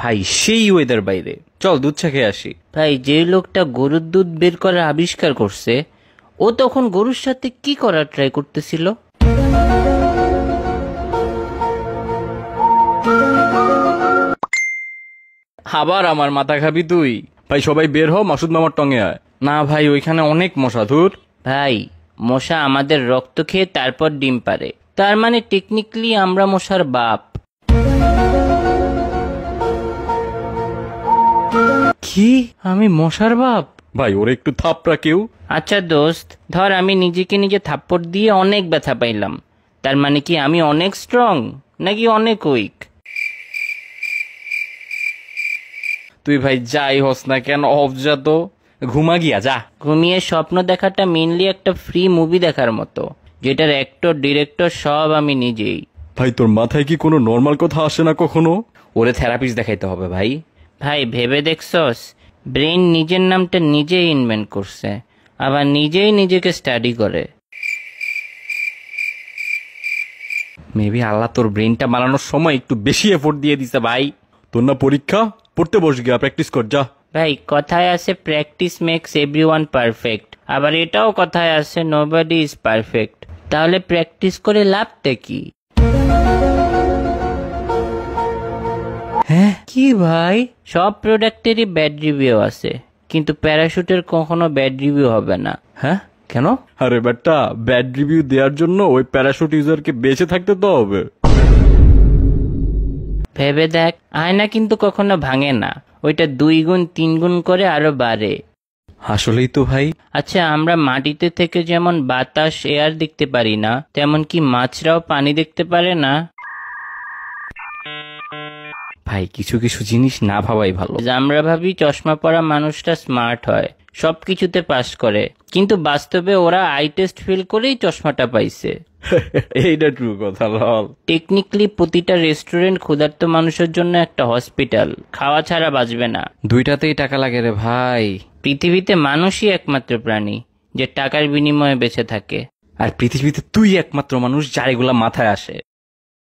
ভাই সেই ওয়েদার বাইরে, চল দুধ চা খেয়ে আসি। ভাই যে লোকটা গরুর দুধ বের করার আবিষ্কার করছে ও তখন গরুর সাথে কি করার ট্রাই করতেছিল? আবার আমার মাথা খাবি তুই? ভাই সবাই বের হ, মাসুদ মামার টঙে আয়। না ভাই ওইখানে অনেক মশা, ধুর। ভাই মশা আমাদের রক্ত খেয়ে তারপর ডিম পারে, তার মানে টেকনিক্যালি আমরা মশার বাপ। কি আমি মশার বাপ? ভাই ওরে একটু থাপড়া কেউ। আচ্ছা দোস্ত, ধর আমি নিজেকে নিজে থাপ্পড় দিয়ে অনেক ব্যথা পাইলাম, তার মানে কি আমি অনেক স্ট্রং নাকি অনেক উইক? তুই ভাই যাই হস না কেন অফ যা তো, ঘুমা গিয়া যা। ঘুমিয়ে স্বপ্ন দেখাটা মেনলি একটা ফ্রি মুভি দেখার মতো, যেটার অ্যাক্টর ডিরেক্টর সব আমি নিজেই। ভাই তোর মাথায় কি কোনো নর্মাল কথা আসে না কখনো? ওরে থেরাপিস্ট দেখাইতে হবে ভাই। ভাই ভেবে দেখছস, ব্রেন নিজের নামটা নিজেই ইনভেন্ট করছে, আবার নিজেই নিজেকে স্টাডি করে। মেবি আল্লাহ তোর ব্রেনটা বানানোর সময় একটু বেশি এফোর্ট দিয়ে দিছে ভাই। তোর না পরীক্ষা, পড়তে বস গিয়া প্র্যাকটিস কর যা। ভাই কথায় আছে প্র্যাকটিস মেক্স এভরিওয়ান পারফেক্ট, আবার এটাও কথায় আছে নোবডি ইজ পারফেক্ট। তাহলে প্র্যাকটিস করে লাভটা কি? হ্যাঁ কি ভাই, সব প্রোডাক্টেরই ব্যাড রিভিউ আছে, কিন্তু প্যারাশুটের কখনো ব্যাড রিভিউ হবে না। হ্যাঁ কেন? আরে বেটা, ব্যাড রিভিউ দেওয়ার জন্য ওই প্যারাশুট ইউজারকে বেঁচে থাকতে তো হবে। ভেবে দেখ, আয়না কিন্তু কখনো ভাঙে না, ওইটা 2 গুণ 3 গুণ করে আরো বাড়ে। আসলেই তো ভাই। আচ্ছা আমরা মাটিতে থেকে যেমন বাতাস এয়ার দেখতে পারি না, তেমন কি মাছরাও পানি দেখতে পারে না? ভাই কিছু কিছু জিনিস না ভাবাই ভালো। আমরা ভাবি চশমা পরা মানুষটা স্মার্ট হয়, সবকিছুতে পাস করে, কিন্তু বাস্তবে ওরা আই টেস্ট ফেল করেই চশমাটা পাইছে। এইটা ট্রু কথা লল। টেকনিক্যালি প্রতিটা রেস্টুরেন্ট ক্ষুধার্ত মানুষের জন্য একটা হসপিটাল, খাওয়া ছাড়া বাঁচবে না। দুইটাতেই টাকা লাগে রে ভাই। পৃথিবীতে মানুষই একমাত্র প্রাণী যে টাকার বিনিময়ে বেঁচে থাকে। আর পৃথিবীতে তুই একমাত্র মানুষ যার এগুলা মাথায় আসে।